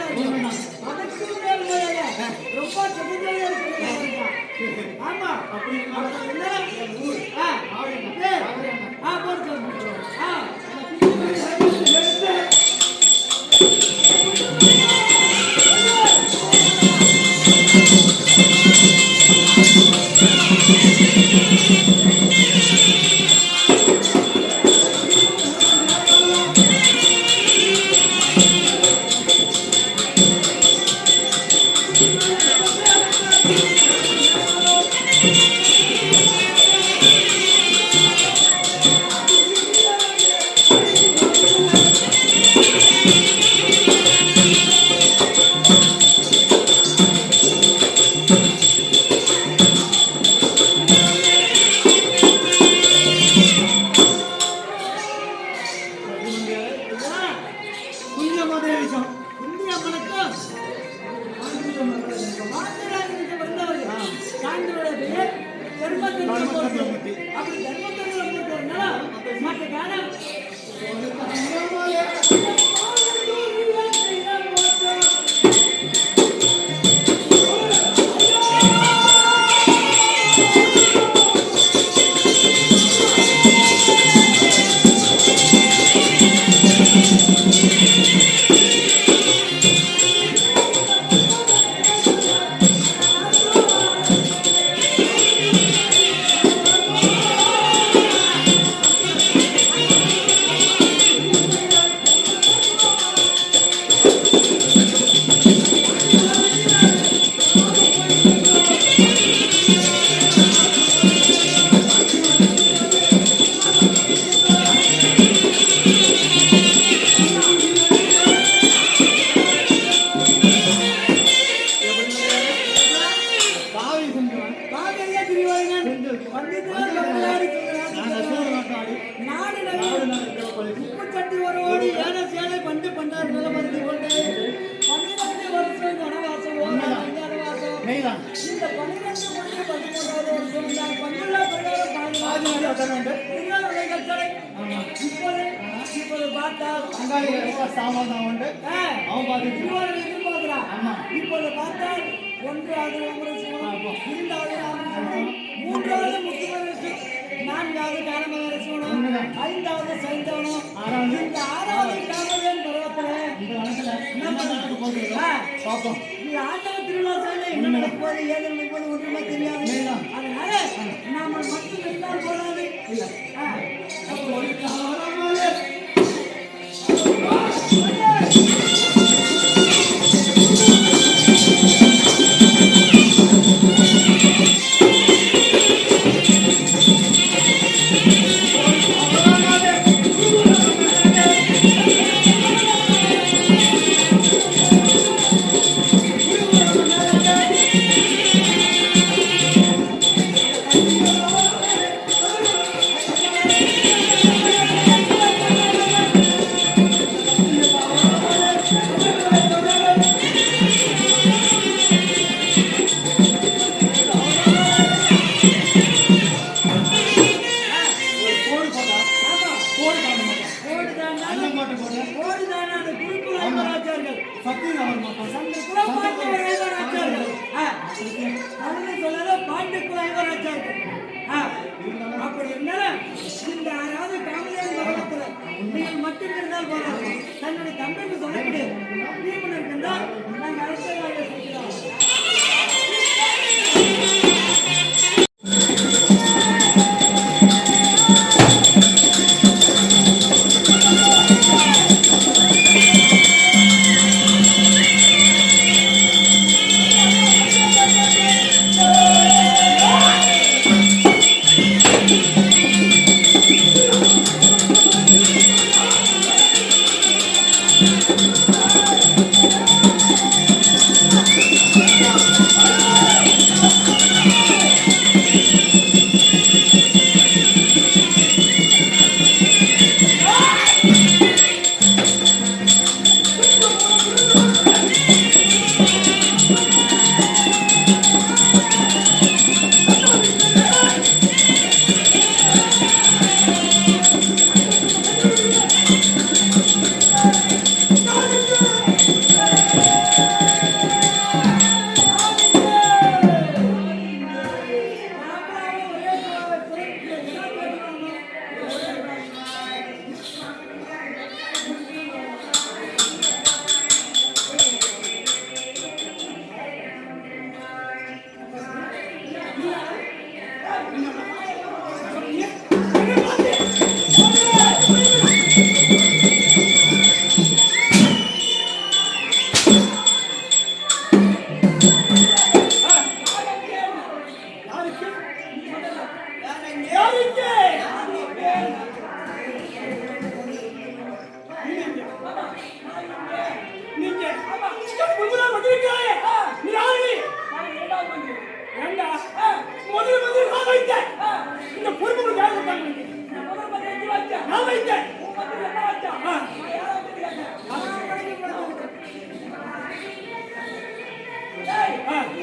ரொம்ப ஆமா அப்படி மூன்றாவது முக்கியமான நான்காவது காலமரசனம் ஐந்தாவது சைந்தவனம் இந்த ஆறாவது காமதேவன் பருவத்தில் ஆட்டவ திருவிழா சேர்ந்து என்ன நடப்பது ஏது நடப்பது ஒன்றுமே தெரியாது. அதனால நாம மட்டும் இருந்தால் போடாது. அப்படி இருந்தாலும் இந்த ஆறாவது காமதேவன் பருவத்தில் நீங்கள் மட்டும் இருந்தால் போதாது. தன்னுடைய தம்பிக்கு சொல்லக்கூடிய தீபனுக்கு இருந்தால் நாங்கள் அரசியலாக இருக்கிறோம்.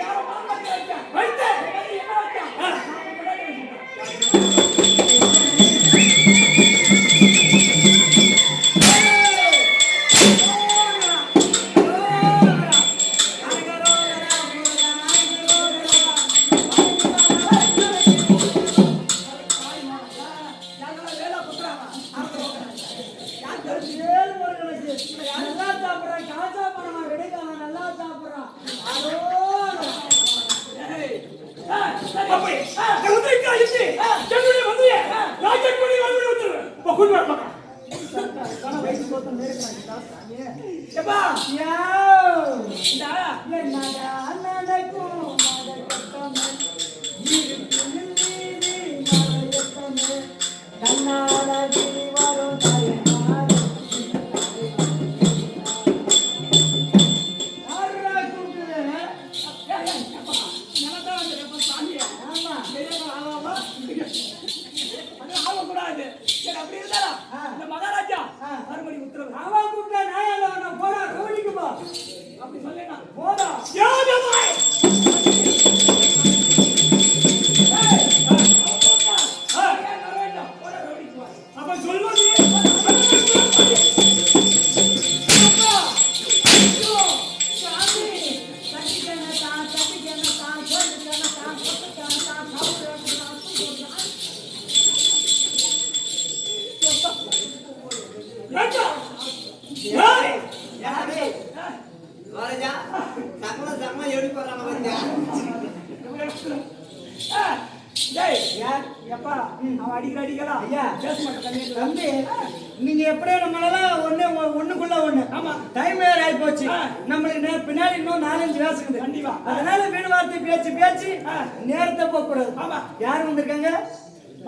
யாரோ மாமாக்கு வைத்த என்ன வச்சா மகாராஜா மறுபடி உத்தரவு அவா கூப்பிட்டா நான் போடா கவனிக்குமா அப்படி சொல்லேனா போடா அப்ப சொல்வது நீங்க எப்படியோ நம்மளால ஒண்ணுக்குள்ள ஒண்ணு டைம் வேற ஆகி போச்சு. நம்மளுக்கு பின்னாடி இன்னும் 4-5 வேலை இருக்குது. கண்டிப்பா அதனால வீண் வார்த்தை பேச்சு நேரத்தை போக கூடாது. ஆமா யாரு வந்திருக்காங்க?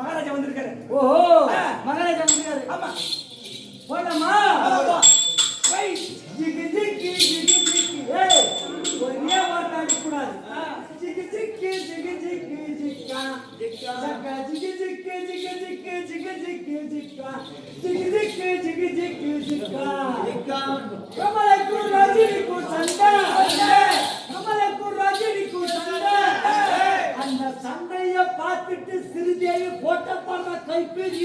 மகாராஜா வந்திருக்காரு. ஓஹோ மகாராஜா வந்திருக்காரு. ஆமா போலாமா? ஜிகி ஜிகி ஜிகி ஜிகி ஒரே வார்த்தை அடிக்கூடாது. ஜிகி ஜிகி ஜிகி ஜிகி Zika Jagga ஜிகி ஜிகி ஜிகி ஜிகி ஜிகி ஜிகி Zika ஜிகி ஜிகி ஜிகி ஜிகி Zika Zika கமலக்கு ராஜினிக்கு சண்டை கமலக்கு ராஜினிக்கு சண்டை அந்த சண்டைய பார்த்துட்டு சிறுதேவி போட்ட பண்ண கைப்பேரி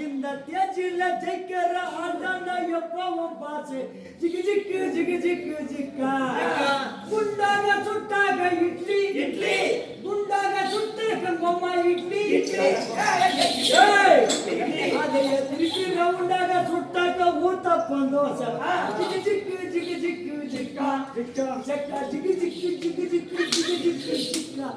இந்த தேர்ச்சியில ஜெயிக்கிற ஆண்டாண்டா எப்பவும் பாச்சு ஜிக்கு ஜிக்கு ஜிக்கு ஜிக்கு ஜிக்கா குண்டாக சுட்டாக இட்லி இட்லி குண்டாக சுட்டாக பொம்மா இட்லி இட்லி அதைய திருப்பி ரவுண்டாக சுட்டாக ஊத்தப்பம் தோசை ஜிக்கு ஜிக்கு ஜிக்கு ஜிக்கு ஜிக்கா ஜிக்கா ஜிக்கா ஜிக்கு ஜிக்கு ஜிக்கு ஜிக்கு ஜிக்கு ஜிக்கு ஜிக்கா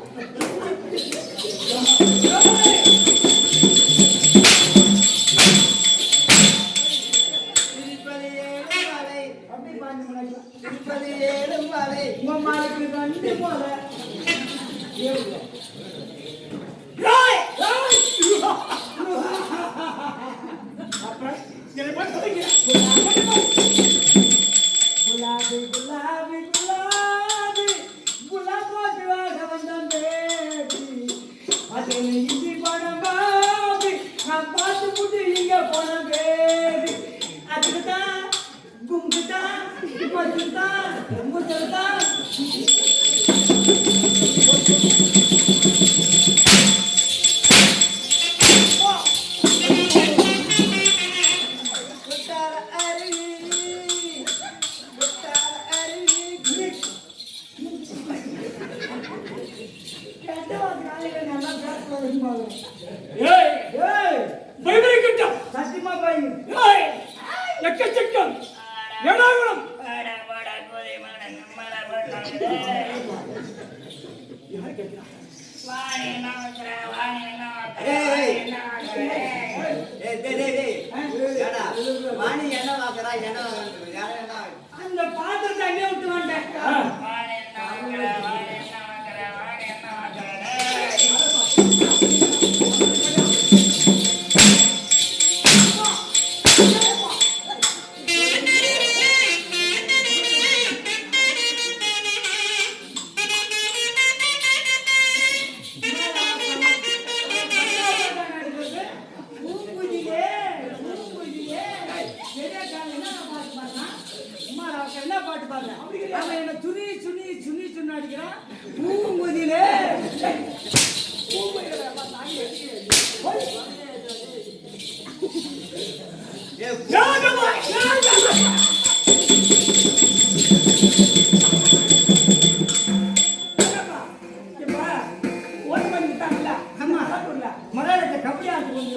அந்த பாத்திரத்தை அங்கே விட்டு வந்தேன்.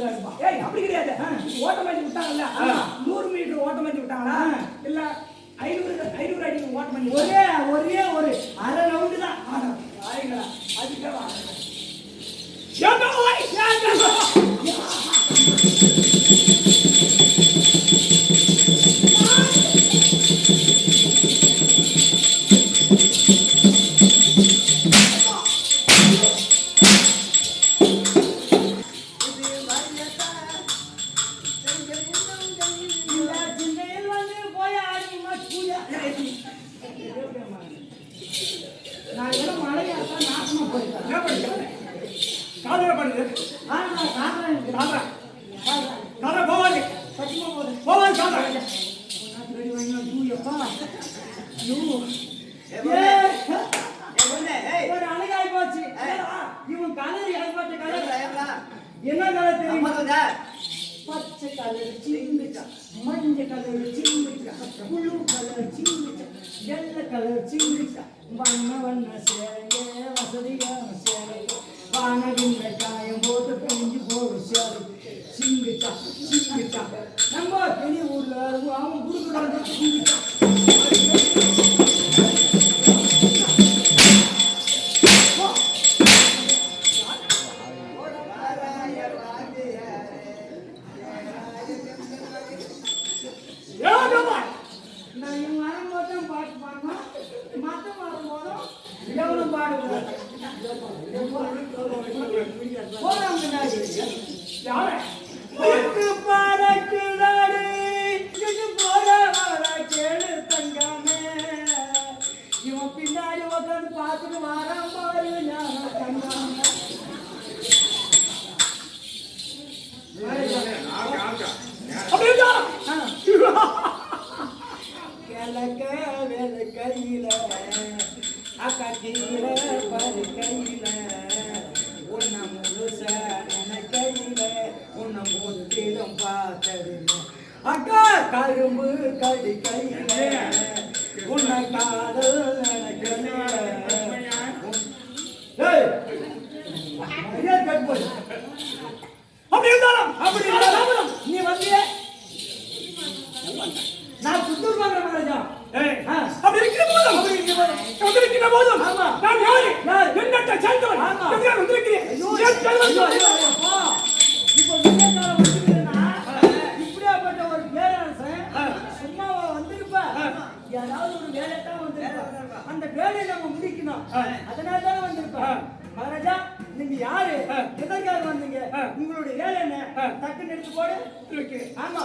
இருக்கிறாருப்பா. ஏய் அப்படி கிடையாது. ஓட்டமாட்டி விட்டாங்கல்ல 100 மீட்டர் ஓட்டமாட்டி விட்டாங்களா இல்ல 500 அடி ஓட்டமாட்டி? ஒரே ஒரு அரை ரவுண்டு தான். ஆயிங்களா அதுக்கே வா. நான் ஏதோ மழையா தான் நாசமா போயிட்டேன். என்ன பண்ணுங்க? காதல பண்ணுது. நான் காதல காதல போவாங்க. சத்தியமா போவாங்க காதல. ரெடி வாங்கினா தூயப்பா. ஒரு அழகாய் போச்சு. இவன் கலர் ஏற்பட்ட கலர் என்ன கலர் தெரியுமா? பச்சை கலர் சிங்கிச்சா, மஞ்சள் கலர் சிங்கிச்சா, புழு கலர் சிங்கிச்சா, வெள்ளை கலர் சிங்கிச்சா, வண்ண சேலையே வசதியான சேலை, வானவில்ல காயம் போட்டு பெஞ்சு போடு சேலை, சிங்கிச்சா சிங்கிச்சா, நம்ம பெரிய ஊர்ல அவன் குடுக்குறாங்க சிங்கிச்சா. நான் இவன் வரும்போதும் பாட்டு பாடணும், மற்ற வரும்போதும் எவனும் பாடுவேன். இவன் பின்னாடி உட்காந்து பார்த்துட்டு வரான் பாரு தங்காம. கிழக்க வேலை கையில அக்கா கீழே பரு கையில உன்னை முழுச கையில உன்னை முற்றிலும் பார்த்தது அக்கா கரும்பு கடி கையில உன்னை காதல் கையில. அப்படி இருந்தாலும் நீ வந்திய நான் புத்தூர் வாங்குற மகாராஜா. அப்படி இருக்கிற போதும் ஆமா நான் யாரு? என்னட்ட சேர்ந்தவன். ஆமா எங்க வந்திருக்கிறேன்? இப்போ விஜயகாலம் வந்துருக்கேன்னா இப்படியாப்பட்ட ஒரு பேரரசன் சும்மாவா வந்திருப்ப? ஏதாவது ஒரு வேலை தான் வந்திருப்ப. அந்த வேலையை நம்ம முடிக்கணும், அதனால தானே வந்திருப்ப. மகாராஜா நீங்க யாரு, எதற்காக வந்தீங்க, உங்களுடைய வேலை என்ன? டக்குன்னு எடுத்து போடு. ஆமா